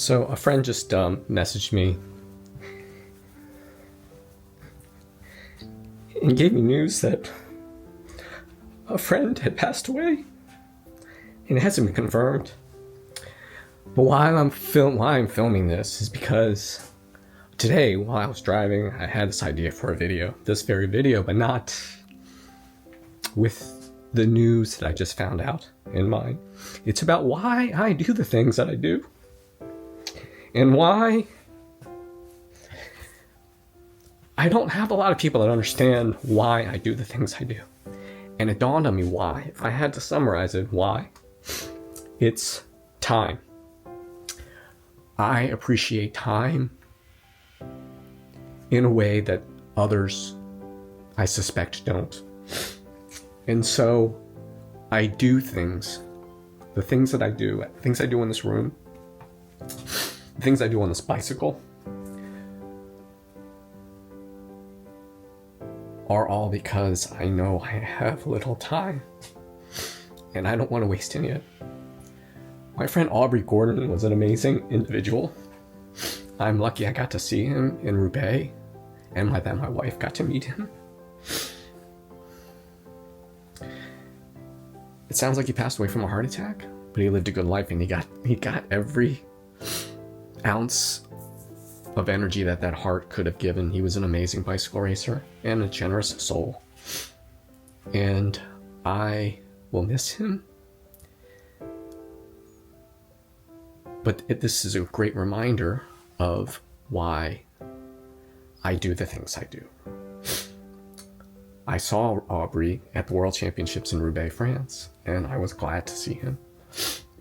So a friend just messaged me and gave me news that a friend had passed away, and it hasn't been confirmed. But why I'm filming this is because today, while I was driving, I had this idea for this very video, but not with the news that I just found out in mind. It's about why I do the things that I do, and why I don't have a lot of people that understand why I do the things I do. And it dawned on me why. If I had to summarize it, why? It's time. I appreciate time in a way that others, I suspect, don't. And so I do things, the things that I do, things I do in this room, the things I do on this bicycle, are all because I know I have little time and I don't want to waste any of it. My friend Aubrey Gordon was an amazing individual. I'm lucky I got to see him in Roubaix, and my wife got to meet him. It sounds like he passed away from a heart attack, but he lived a good life, and he got every ounce of energy that heart could have given. He was an amazing bicycle racer and a generous soul, and I will miss him. But this is a great reminder of why I do the things I do. I saw Aubrey at the World Championships in Roubaix, France, and I was glad to see him.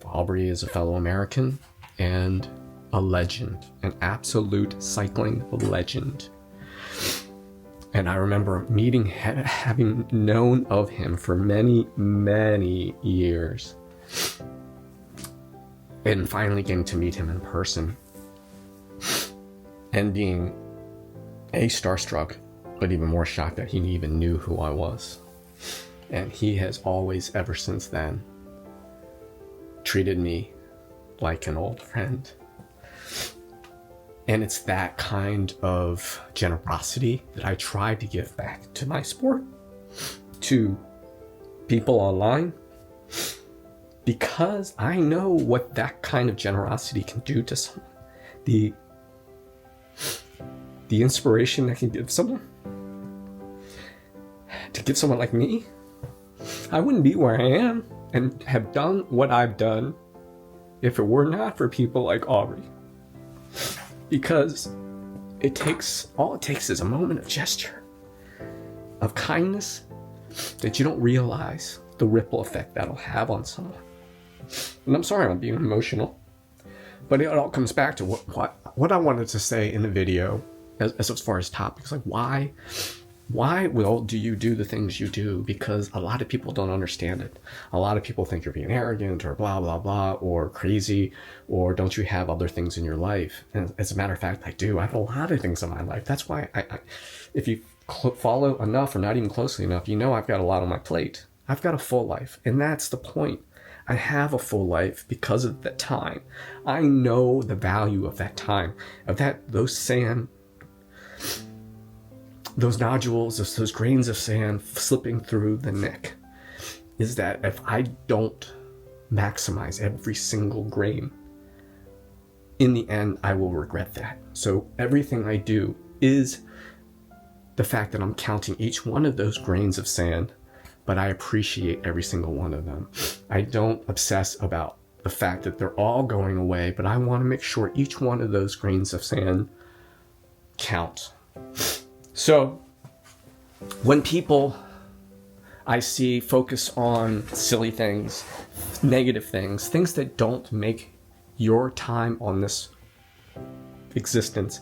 Aubrey is a fellow American and a legend, an absolute cycling legend. And I remember meeting, having known of him for many, many years, and finally getting to meet him in person and being starstruck, but even more shocked that he even knew who I was. And he has always, ever since then, treated me like an old friend. And it's that kind of generosity that I try to give back to my sport, to people online, because I know what that kind of generosity can do to someone. The inspiration that can give someone, to give someone like me. I wouldn't be where I am and have done what I've done if it were not for people like Aubrey. Because all it takes is a moment of gesture, of kindness, that you don't realize the ripple effect that'll have on someone. And I'm sorry I'm being emotional, but it all comes back to what I wanted to say in the video as far as topics, like why do you do the things you do? Because a lot of people don't understand it. A lot of people think you're being arrogant or blah, blah, blah, or crazy, or don't you have other things in your life? And as a matter of fact, I do. I have a lot of things in my life. That's why if you follow enough or not even closely enough, you know I've got a lot on my plate. I've got a full life, and that's the point. I have a full life because of that time. I know the value of that time, of those nodules, those grains of sand slipping through the neck, is that if I don't maximize every single grain, in the end, I will regret that. So everything I do is the fact that I'm counting each one of those grains of sand, but I appreciate every single one of them. I don't obsess about the fact that they're all going away, but I want to make sure each one of those grains of sand count. So when people I see focus on silly things, negative things, things that don't make your time on this existence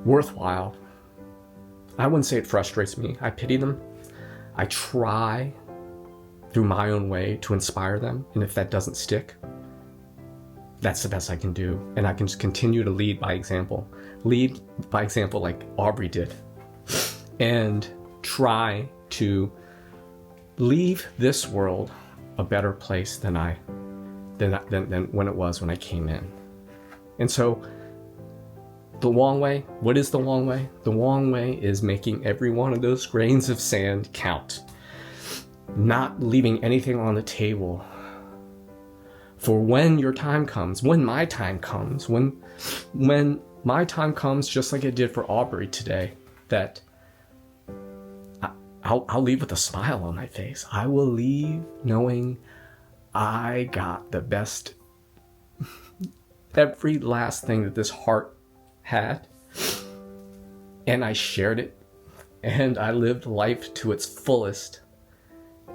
worthwhile, I wouldn't say it frustrates me. I pity them. I try through my own way to inspire them. And if that doesn't stick, that's the best I can do. And I can just continue to lead by example. Lead by example like Aubrey did. And try to leave this world a better place than when it was when I came in. And so the Wong Way, what is the Wong Way? The Wong Way is making every one of those grains of sand count. Not leaving anything on the table. For when your time comes, when my time comes, when my time comes, just like it did for Aubrey today, that I'll leave with a smile on my face. I will leave knowing I got the best, every last thing that this heart had, and I shared it, and I lived life to its fullest,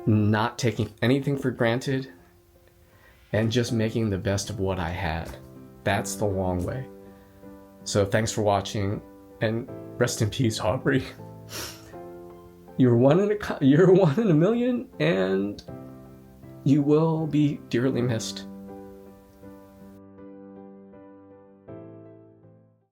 not taking anything for granted, and just making the best of what I had. That's the Wong Way. So thanks for watching, and rest in peace, Aubrey. You're one in a million, and you will be dearly missed.